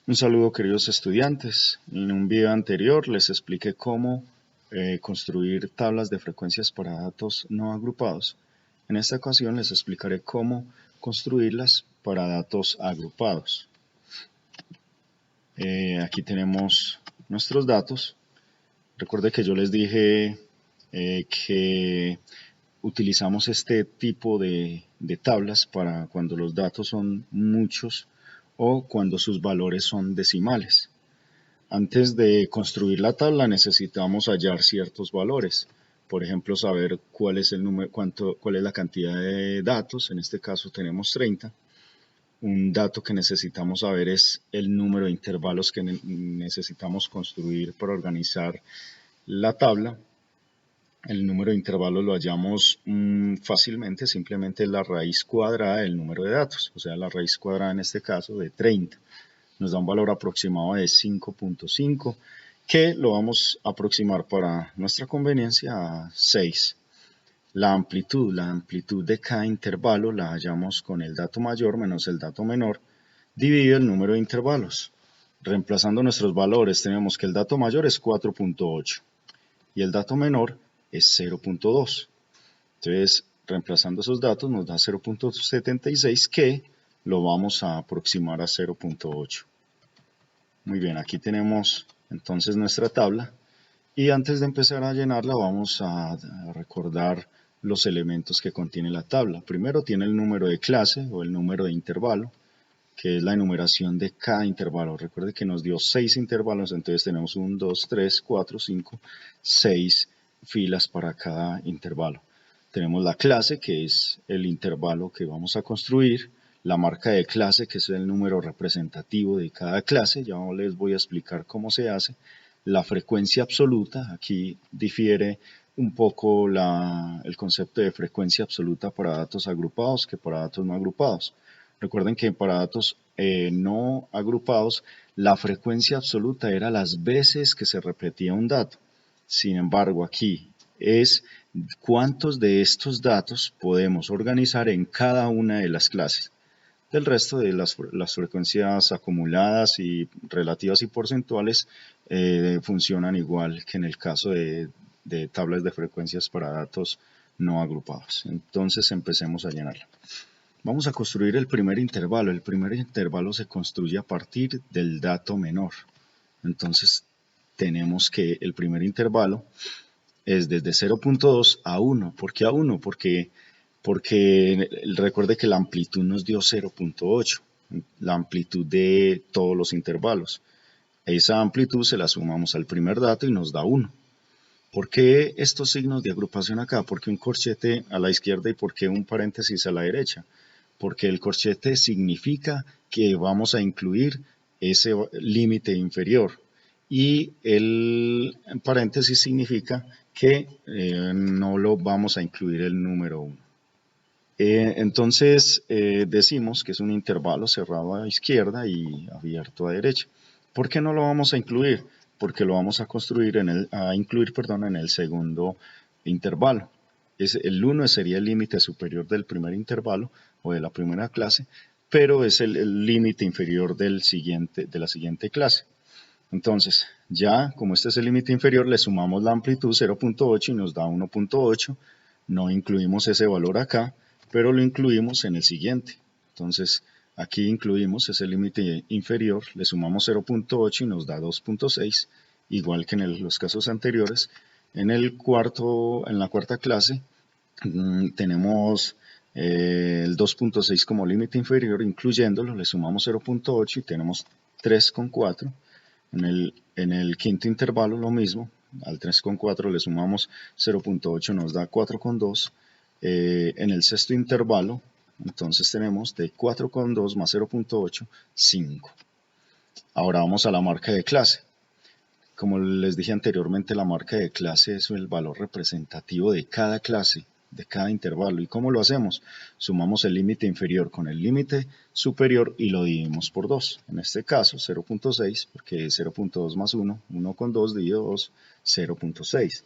Un saludo, queridos estudiantes. En un video anterior les expliqué cómo construir tablas de frecuencias para datos no agrupados. En esta ocasión les explicaré cómo construirlas para datos agrupados. Aquí tenemos nuestros datos. Recuerde que yo les dije que utilizamos este tipo de tablas para cuando los datos son muchos o cuando sus valores son decimales. Antes de construir la tabla necesitamos hallar ciertos valores. Por ejemplo, saber cuál es el número, cuál es la cantidad de datos. En este caso tenemos 30. Un dato que necesitamos saber es el número de intervalos que necesitamos construir para organizar la tabla. El número de intervalos lo hallamos fácilmente, simplemente es la raíz cuadrada del número de datos, o sea, la raíz cuadrada en este caso de 30. Nos da un valor aproximado de 5.5, que lo vamos a aproximar para nuestra conveniencia a 6. La amplitud de cada intervalo la hallamos con el dato mayor menos el dato menor, dividido el número de intervalos. Reemplazando nuestros valores tenemos que el dato mayor es 4.8 y el dato menor es 0.2. Entonces, reemplazando esos datos nos da 0.76, que lo vamos a aproximar a 0.8. Muy bien, aquí tenemos entonces nuestra tabla, y antes de empezar a llenarla vamos a recordar los elementos que contiene la tabla. Primero tiene el número de clase o el número de intervalo, que es la enumeración de cada intervalo. Recuerde que nos dio 6 intervalos, entonces tenemos 1, 2, 3, 4, 5, 6 filas para cada intervalo. Tenemos la clase, que es el intervalo que vamos a construir. La marca de clase, que es el número representativo de cada clase. Ya les voy a explicar cómo se hace. La frecuencia absoluta, aquí difiere un poco el concepto de frecuencia absoluta para datos agrupados que para datos no agrupados. Recuerden que para datos no agrupados, la frecuencia absoluta era las veces que se repetía un dato. Sin embargo, aquí es cuántos de estos datos podemos organizar en cada una de las clases. Del resto de las frecuencias acumuladas y relativas y porcentuales funcionan igual que en el caso de tablas de frecuencias para datos no agrupados. Entonces empecemos a llenarla. Vamos a construir el primer intervalo. El primer intervalo se construye a partir del dato menor. Entonces tenemos que el primer intervalo es desde 0.2 a 1. ¿Por qué a 1? Porque recuerde que la amplitud nos dio 0.8, la amplitud de todos los intervalos. Esa amplitud se la sumamos al primer dato y nos da 1. ¿Por qué estos signos de agrupación acá? ¿Por qué un corchete a la izquierda y por qué un paréntesis a la derecha? Porque el corchete significa que vamos a incluir ese límite inferior y el paréntesis significa que no lo vamos a incluir el número 1. Entonces decimos que es un intervalo cerrado a izquierda y abierto a derecha. ¿Por qué no lo vamos a incluir? Porque lo vamos a incluir en el segundo intervalo. El 1 sería el límite superior del primer intervalo o de la primera clase, pero es el límite inferior de la siguiente clase. Entonces, ya como este es el límite inferior, le sumamos la amplitud 0.8 y nos da 1.8. No incluimos ese valor acá, pero lo incluimos en el siguiente. Entonces, aquí incluimos ese límite inferior, le sumamos 0.8 y nos da 2.6, igual que en los casos anteriores. En la cuarta clase tenemos el 2.6 como límite inferior, incluyéndolo, le sumamos 0.8 y tenemos 3.4. En el quinto intervalo lo mismo, al 3.4 le sumamos 0.8, nos da 4.2. En el sexto intervalo, entonces tenemos de 4.2 más 0.8, 5. Ahora vamos a la marca de clase. Como les dije anteriormente, la marca de clase es el valor representativo de cada clase, de cada intervalo. ¿Y cómo lo hacemos? Sumamos el límite inferior con el límite superior y lo dividimos por 2. En este caso 0.6, porque es 0.2 más 1, 1 con 2 dividido 2, 0.6.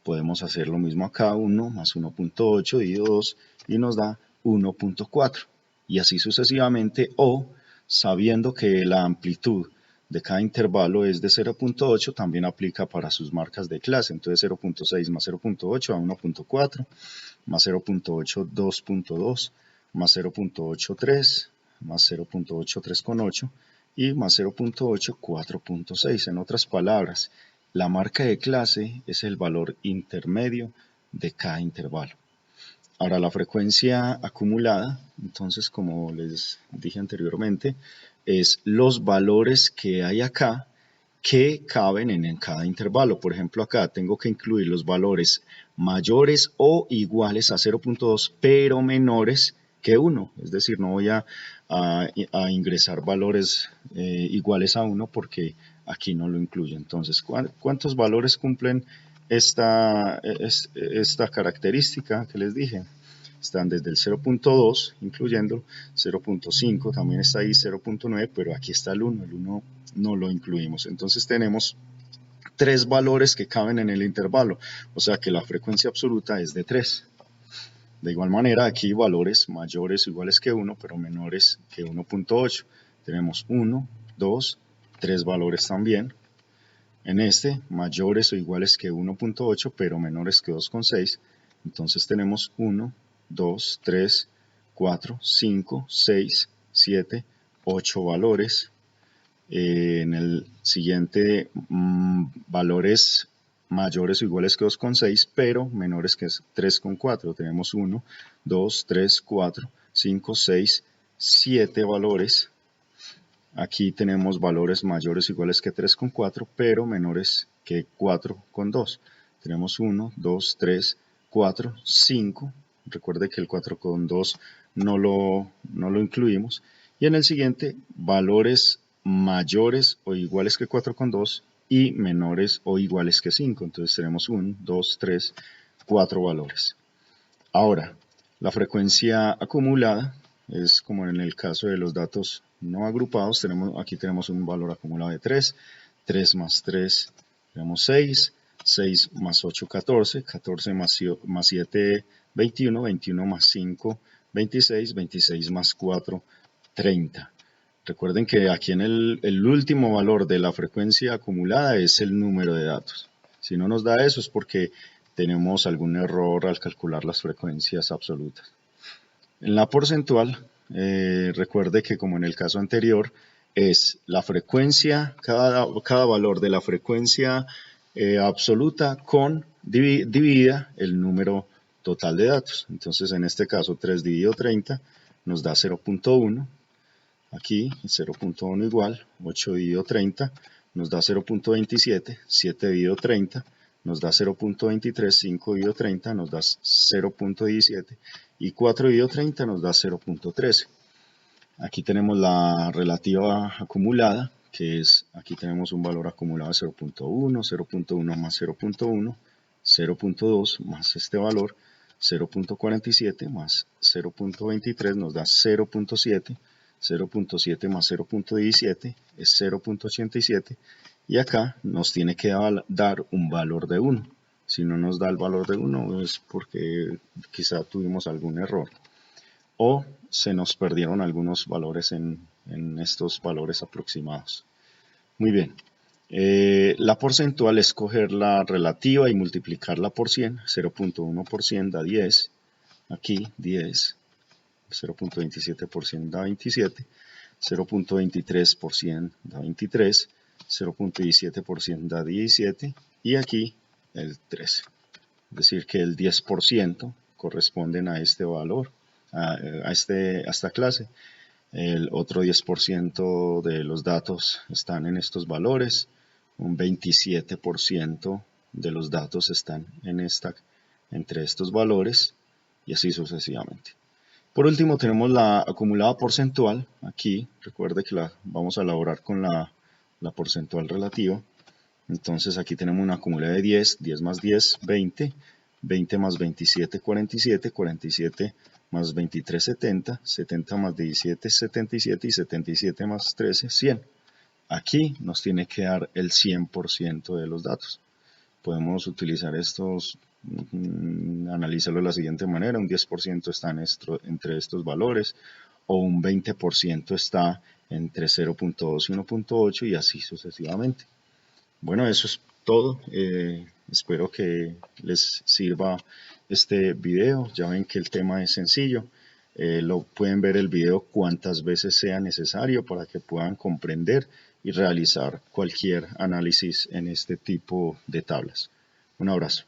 Podemos hacer lo mismo acá, 1 más 1.8 dividido 2 y nos da 1.4. Y así sucesivamente, o sabiendo que la amplitud de cada intervalo es de 0.8, también aplica para sus marcas de clase. Entonces 0.6 más 0.8 a 1.4, más 0.8 2.2, más 0.83, más 0.8 3.8 y más 0.8 4.6. En otras palabras, la marca de clase es el valor intermedio de cada intervalo. Ahora la frecuencia acumulada, entonces como les dije anteriormente, es los valores que hay acá que caben en cada intervalo. Por ejemplo, acá tengo que incluir los valores mayores o iguales a 0.2, pero menores que 1. Es decir, no voy a ingresar valores iguales a 1 porque aquí no lo incluye. Entonces, ¿cuántos valores cumplen esta característica que les dije? Están desde el 0.2, incluyendo 0.5, también está ahí 0.9, pero aquí está el 1 no lo incluimos. Entonces tenemos 3 valores que caben en el intervalo, o sea que la frecuencia absoluta es de 3. De igual manera, aquí valores mayores o iguales que 1, pero menores que 1.8. Tenemos 1, 2, 3 valores también. En este, mayores o iguales que 1.8, pero menores que 2.6. Entonces tenemos 1, 2, 3, 4, 5, 6, 7, 8 valores. En el siguiente, valores mayores o iguales que 2.6, pero menores que 3.4. Tenemos 1, 2, 3, 4, 5, 6, 7 valores. Aquí tenemos valores mayores o iguales que 3.4, pero menores que 4.2. Tenemos 1, 2, 3, 4, 5. Recuerde que el 4.2 no lo incluimos. Y en el siguiente, valores mayores o iguales que 4.2 y menores o iguales que 5. Entonces tenemos 1, 2, 3, 4 valores. Ahora, la frecuencia acumulada es como en el caso de los datos no agrupados. Aquí tenemos un valor acumulado de 3, 3 más 3 tenemos 6, 6 más 8, 14, 14 más 7, 21, 21 más 5, 26, 26 más 4, 30. Recuerden que aquí en el último valor de la frecuencia acumulada es el número de datos. Si no nos da eso es porque tenemos algún error al calcular las frecuencias absolutas. En la porcentual, recuerde que como en el caso anterior, es la frecuencia, cada valor de la frecuencia absoluta dividida el número total de datos. Entonces en este caso 3 dividido 30 nos da 0.1. Aquí 0.1 igual, 8 dividido 30 nos da 0.27, 7 dividido 30 nos da 0.23, 5 dividido 30 nos da 0.17 y 4 dividido 30 nos da 0.13. Aquí tenemos la relativa acumulada, que es, aquí tenemos un valor acumulado de 0.1, 0.1 más 0.1, 0.2 más este valor, 0.47 más 0.23 nos da 0.7, 0.7 más 0.17 es 0.87 y acá nos tiene que dar un valor de 1. Si no nos da el valor de 1 es porque quizá tuvimos algún error o se nos perdieron algunos valores en estos valores aproximados. Muy bien. La porcentual es coger la relativa y multiplicarla por 100. 0.1% da 10. Aquí 10. 0.27% da 27. 0.23% da 23. 0.17% da 17. Y aquí el 13. Es decir que el 10% corresponden a este valor, a esta clase. El otro 10% de los datos están en estos valores. Un 27% de los datos están entre estos valores y así sucesivamente. Por último tenemos la acumulada porcentual. Aquí recuerde que la vamos a elaborar con la porcentual relativa. Entonces aquí tenemos una acumulada de 10, 10 más 10, 20, 20 más 27, 47, 47 más 23, 70, 70 más 17, 77 y 77 más 13, 100. Aquí nos tiene que dar el 100% de los datos. Podemos utilizar estos, analizarlo de la siguiente manera, un 10% está entre estos valores, o un 20% está entre 0.2 y 1.8 y así sucesivamente. Bueno, eso es todo. Espero que les sirva este video. Ya ven que el tema es sencillo. Lo pueden ver el video cuantas veces sea necesario para que puedan comprender y realizar cualquier análisis en este tipo de tablas. Un abrazo.